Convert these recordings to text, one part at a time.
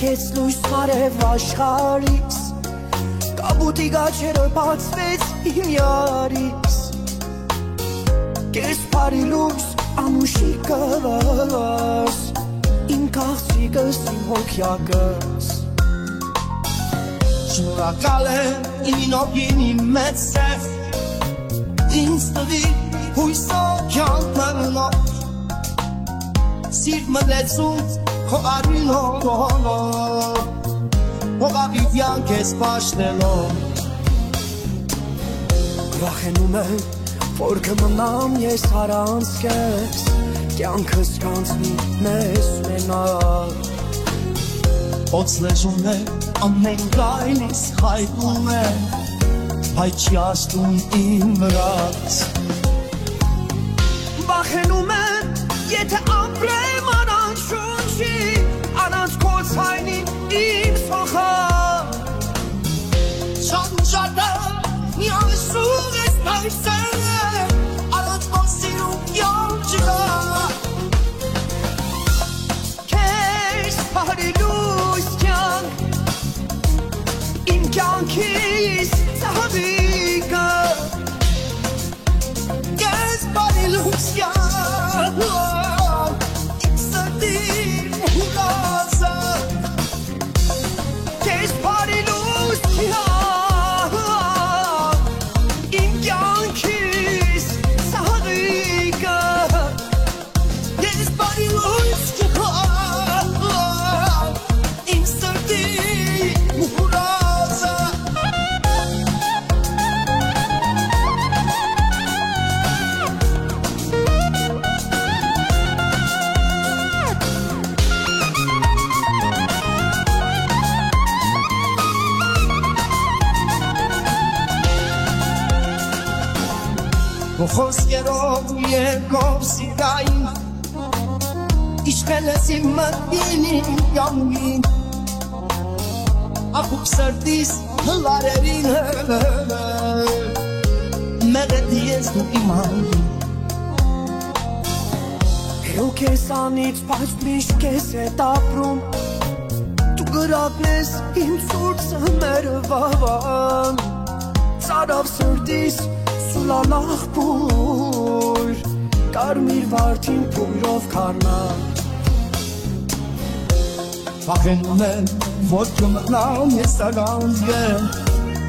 Փակեց լույս մարև աշխարհիս Կապուտի գաչերը բացվեց իմ յարից Կես բարի լույս ամուշի կվաս Իմ քաղցիկս, իմ հոգյակս Շնորհակալ եմ իմ օգին իմ մեծ սև Ինձ տվի հույսով կյանքնով Սիրտ մտեցուց քո արյունով Հողավի վյանք ես պաշտելով Վախենում եմ, որ կմնամ ես առանց քեզ Կյանքս կանցնի մեզ մենակ Ոնց լեզուն է ամեն գայլիս հայտում է Բայց չի աստում իմ վրաց Վախենում եմ, եթե ապրեմ առանց շունչի Առանց քո ցայնի իմ սոխա Շանջատը մի ամսուղ ես նայսել Առանց քո սիրում կյանք չկա Քեզ բարի լույս կյանք Իմ կյանքիս ծաղիկը Քեզ բարի լույս կյանք Իմ սրտի հուգազը Քեզ բարի լույս կյանք Իմ կյանքիս ծաղիկը Քեզ բարի լույս կյանք Իմ սրտի հուգազը Քո խոսքերով երկով սիրային Իշխել ես իմ մտքին իմ կյանքին Ապուկ սրտիս հլարերին Մեղեդի ես դու իմ հանգին Ու քեզանից բայց միշտ քեզ հետ ապրում Դու գրակն ես իմ ցուրտ սմերվան Ծարավ սրտիս սուլալախ բույր Կարմիր վարդին փույրով քարնար Վախենում եմ, որ կմնամ ես առանց գեմ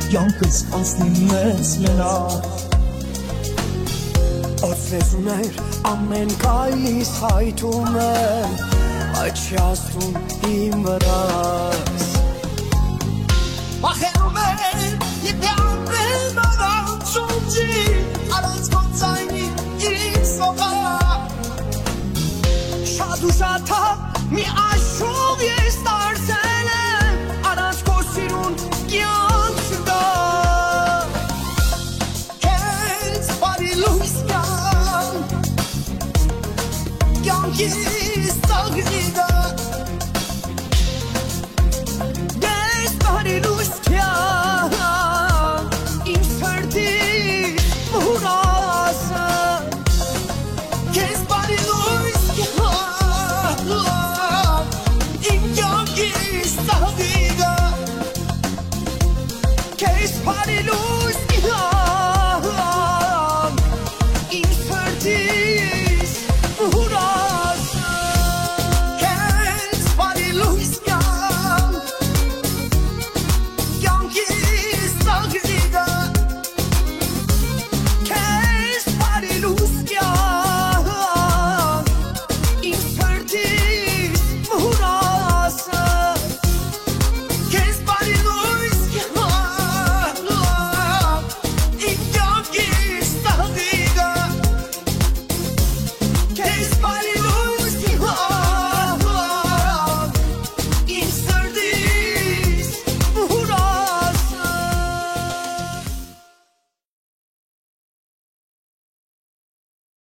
Կյանքս անցնի մեզ մենակ Օծվեցուներ ամեն կայլիս հայթում եմ Այդ չի աստում իմ վրաս Վախենում եմ, եթե ապրեմ առանց շունչի Առանց քո ցայնի իմ սոխա Շատ ու շատ մի աշխուղ ես դարձել եմ Առանց քո սիրուն կյանք չկա Քեզ բարի լույս կյանք Կյանքիս ծաղիկը Քեզ բարի լույս կյանք Իմ սրտի մուրասը Քեզ բարի լույս կյանք Իմ կյանքիս ծաղիկը Քեզ բարի լույս կյանք